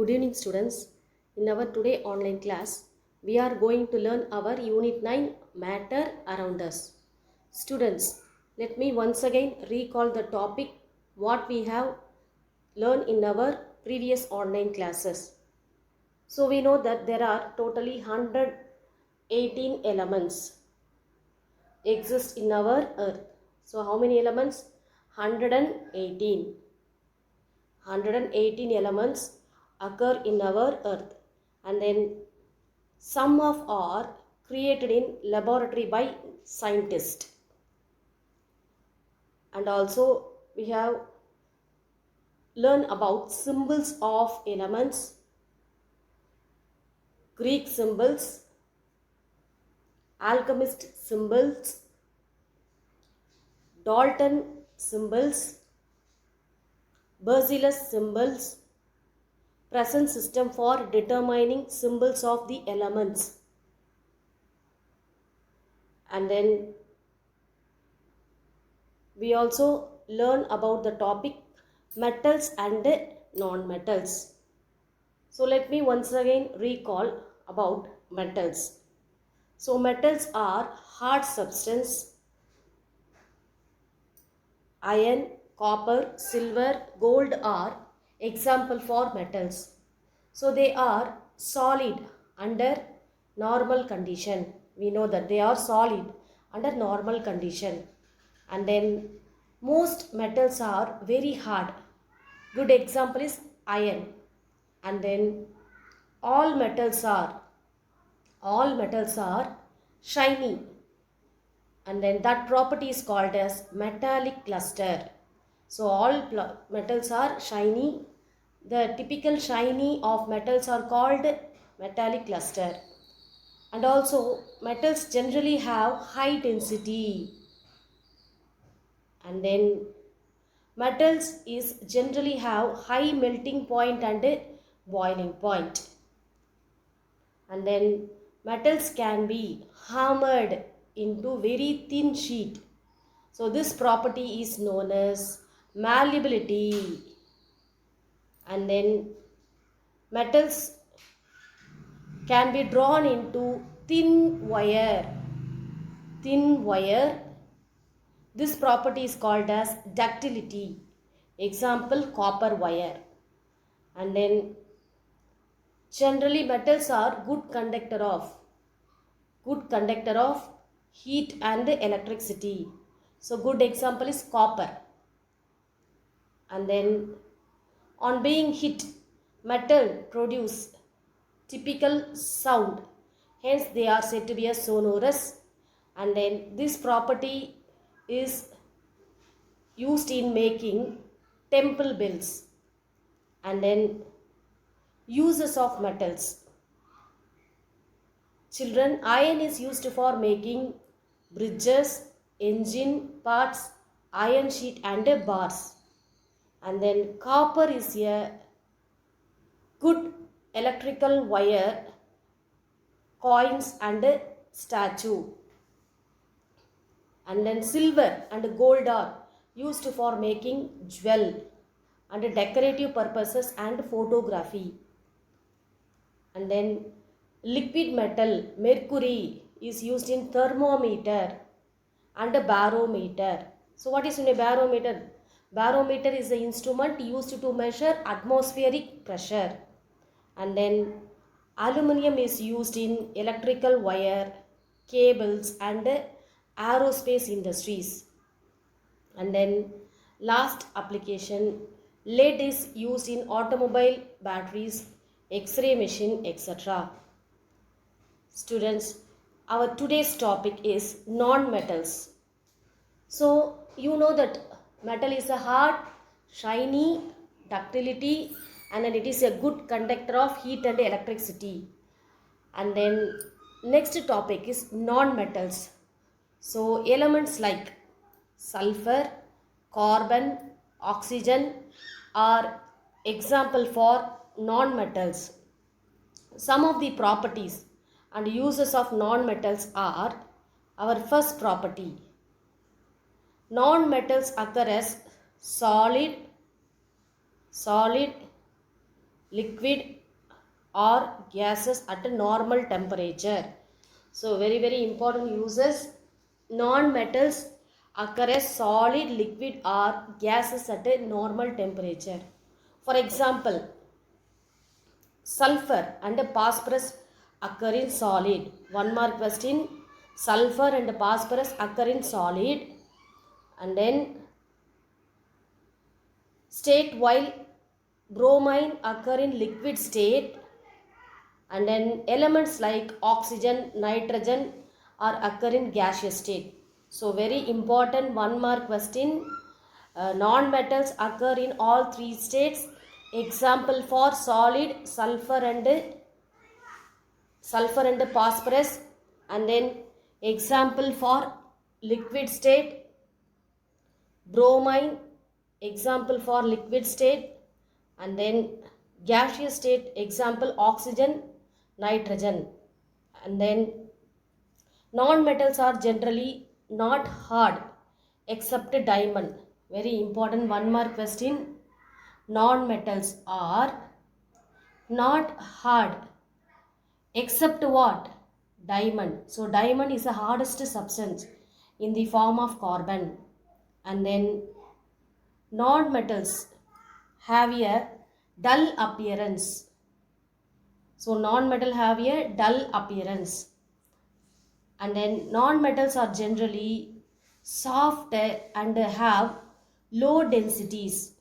Good evening students. In our today online class, we are going to learn our Unit 9 Matter Around Us. Students, let me once again recall the topic what we have learned in our previous online classes. So we know that there are totally 118 elements exist in our earth. So how many elements? 118. 118 elements occur in our earth, and then some of are created in laboratory by scientists, and also we have learned about symbols of elements, Greek symbols, alchemist symbols, Dalton symbols, Berzelius symbols, present system for determining symbols of the elements. And then we also learn about the topic metals and non-metals. So let me once again recall about metals. So metals are hard substance. Iron, copper, silver, gold are example for metals. So they are solid under normal condition. We know that they are solid under normal condition. And then most metals are very hard. Good example is iron. And then all metals are shiny, and then that property is called as metallic cluster. So all metals are shiny. The typical shiny of metals are called metallic cluster. And also metals generally have high density, and then metals is generally have high melting point and boiling point. And then metals can be hammered into very thin sheet. So this property is known as malleability. And then metals can be drawn into thin wire. This property is called as ductility. Example, copper wire. And then generally metals are good conductor of heat and electricity. So good example is copper. And then on being hit, metal produce typical sound, hence they are said to be a sonorous. And then this property is used in making temple bells. And then uses of metals. Children, iron is used for making bridges, engine parts, iron sheet and bars. And then copper is a good electrical wire, coins and statue. And then silver and gold are used for making jewel and decorative purposes and photography. And then liquid metal, mercury, is used in thermometer and a barometer. So what is in a barometer? Barometer is the instrument used to measure atmospheric pressure. And then aluminum is used in electrical wire, cables and aerospace industries. And then last application, lead is used in automobile batteries, X-ray machine, etc. Students, our today's topic is non-metals. So you know that metal is a hard, shiny, ductility, and then it is a good conductor of heat and electricity. And then next topic is non-metals. So elements like sulfur, carbon, oxygen are example for non-metals. Some of the properties and uses of non-metals are: our first property, non-metals occur as solid, liquid, or gases at a normal temperature. So very important uses. Non-metals occur as solid, liquid or gases at a normal temperature. For example, sulfur and phosphorus occur in solid. One more question. Sulfur and phosphorus occur in solid, and then state, while bromine occur in liquid state, and then elements like oxygen, nitrogen are occur in gaseous state. So very important one mark question. Non-metals occur in all three states. Example for solid, sulfur and phosphorus, and then example for liquid state, bromine, example for liquid state, and then gaseous state, example oxygen, nitrogen. And then non-metals are generally not hard except diamond. Very important one more question. Non-metals are not hard except what? Diamond. So diamond is the hardest substance in the form of carbon. And then non-metals have a dull appearance. So non-metal have a dull appearance. And then non-metals are generally soft and have low densities.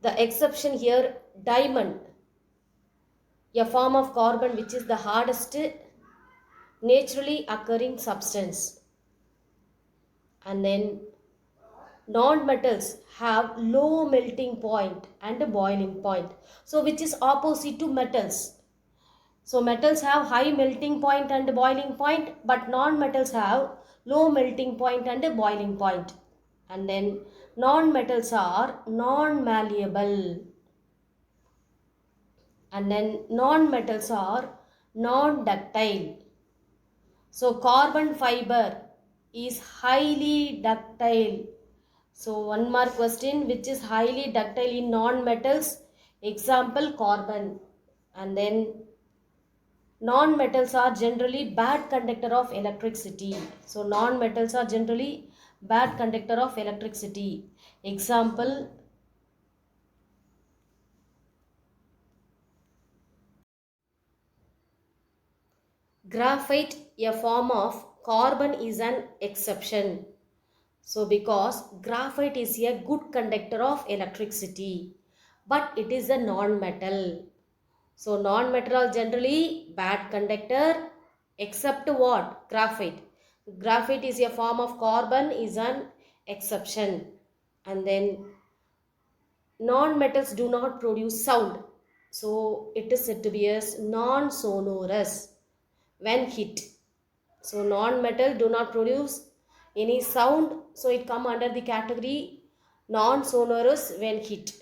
The exception here, diamond, a form of carbon which is the hardest naturally occurring substance. And then non-metals have low melting point and boiling point. So which is opposite to metals. So metals have high melting point and boiling point, but non-metals have low melting point and boiling point. And then non-metals are non-malleable. And then non-metals are non-ductile. So carbon fiber is highly ductile. So one more question, which is highly ductile in non-metals? Example, carbon. And then non-metals are generally bad conductor of electricity. So non-metals are generally bad conductor of electricity. Example, graphite, a form of carbon, is an exception. So because graphite is a good conductor of electricity, but it is a non-metal. So non-metal are generally bad conductor except what? Graphite. Graphite is a form of carbon, is an exception. And then non-metals do not produce sound. So it is said to be as non-sonorous when hit. So non-metal do not produce any sound. So it come under the category non-sonorous when hit.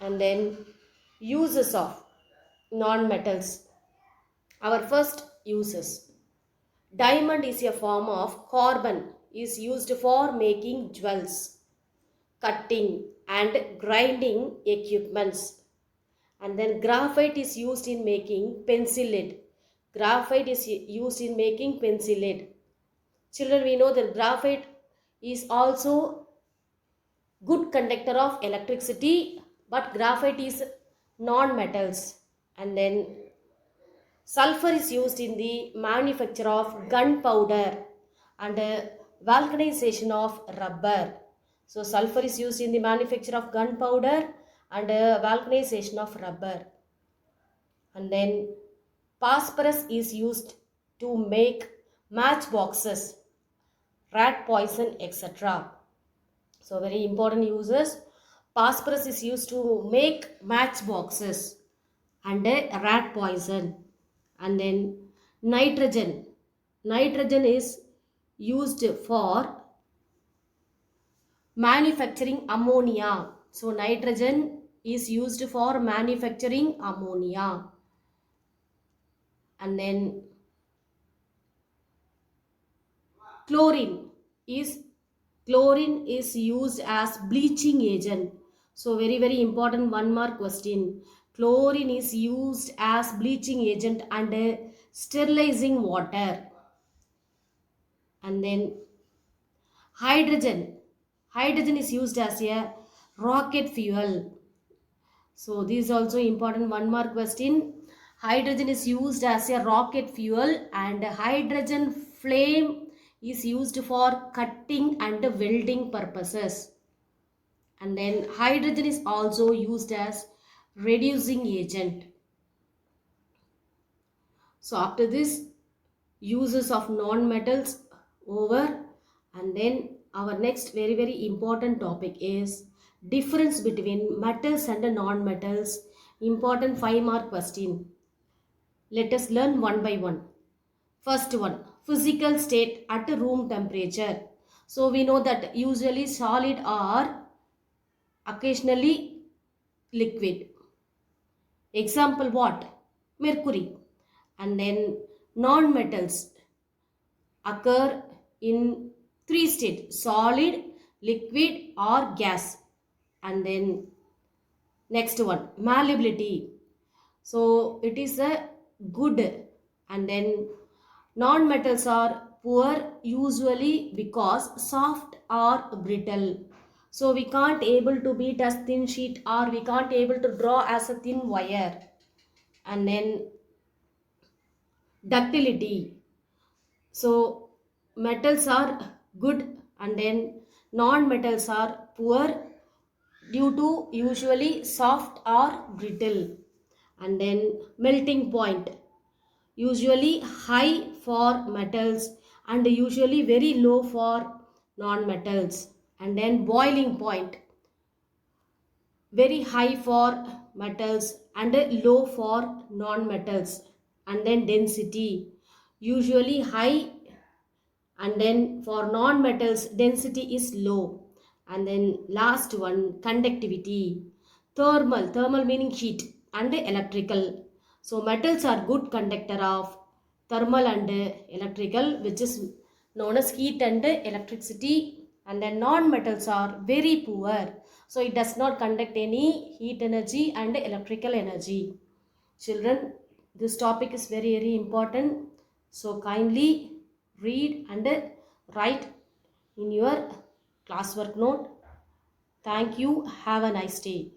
And then uses of non-metals. Our first uses. Diamond is a form of carbon, is used for making jewels, cutting and grinding equipments. And then graphite is used in making pencil lead. Graphite is used in making pencil lead. Children, we know that graphite is also good conductor of electricity, but graphite is non-metals. And then sulfur is used in the manufacture of gunpowder and vulcanization of rubber. So sulfur is used in the manufacture of gunpowder and vulcanization of rubber. And then phosphorus is used to make matchboxes, rat poison, etc. So very important uses. Phosphorus is used to make matchboxes and rat poison. And then nitrogen. Nitrogen is used for manufacturing ammonia. So nitrogen is used for manufacturing ammonia. And then chlorine is chlorine is used as bleaching agent. So very important 1 mark question. Chlorine is used as bleaching agent and sterilizing water. And then hydrogen. Hydrogen is used as a rocket fuel. So this is also important 1 mark question. Hydrogen is used as a rocket fuel and hydrogen flame is used for cutting and welding purposes. And then hydrogen is also used as reducing agent. So after this, uses of non-metals over, and then our next very important topic is difference between metals and non-metals. Important 5 mark question. Let us learn one by one. First one, physical state at room temperature. So we know that usually solid or occasionally liquid. Example what? Mercury. And then non-metals occur in 3 states: solid, liquid or gas. And then next one, malleability. So it is a good. And then non-metals are poor usually because soft or brittle. So we can't able to beat as thin sheet or we can't able to draw as a thin wire. And then ductility. So metals are good and then non-metals are poor due to usually soft or brittle. And then melting point, usually high for metals and usually very low for non-metals. And then boiling point, very high for metals and low for non-metals. And then density, usually high, and then for non-metals density is low. And then last one, conductivity. Thermal meaning heat, and electrical. So metals are good conductor of thermal and electrical, which is known as heat and electricity. And then non-metals are very poor, so it does not conduct any heat energy and electrical energy. Children, this topic is very important, so kindly read and write in your classwork note. Thank you. Have a nice day.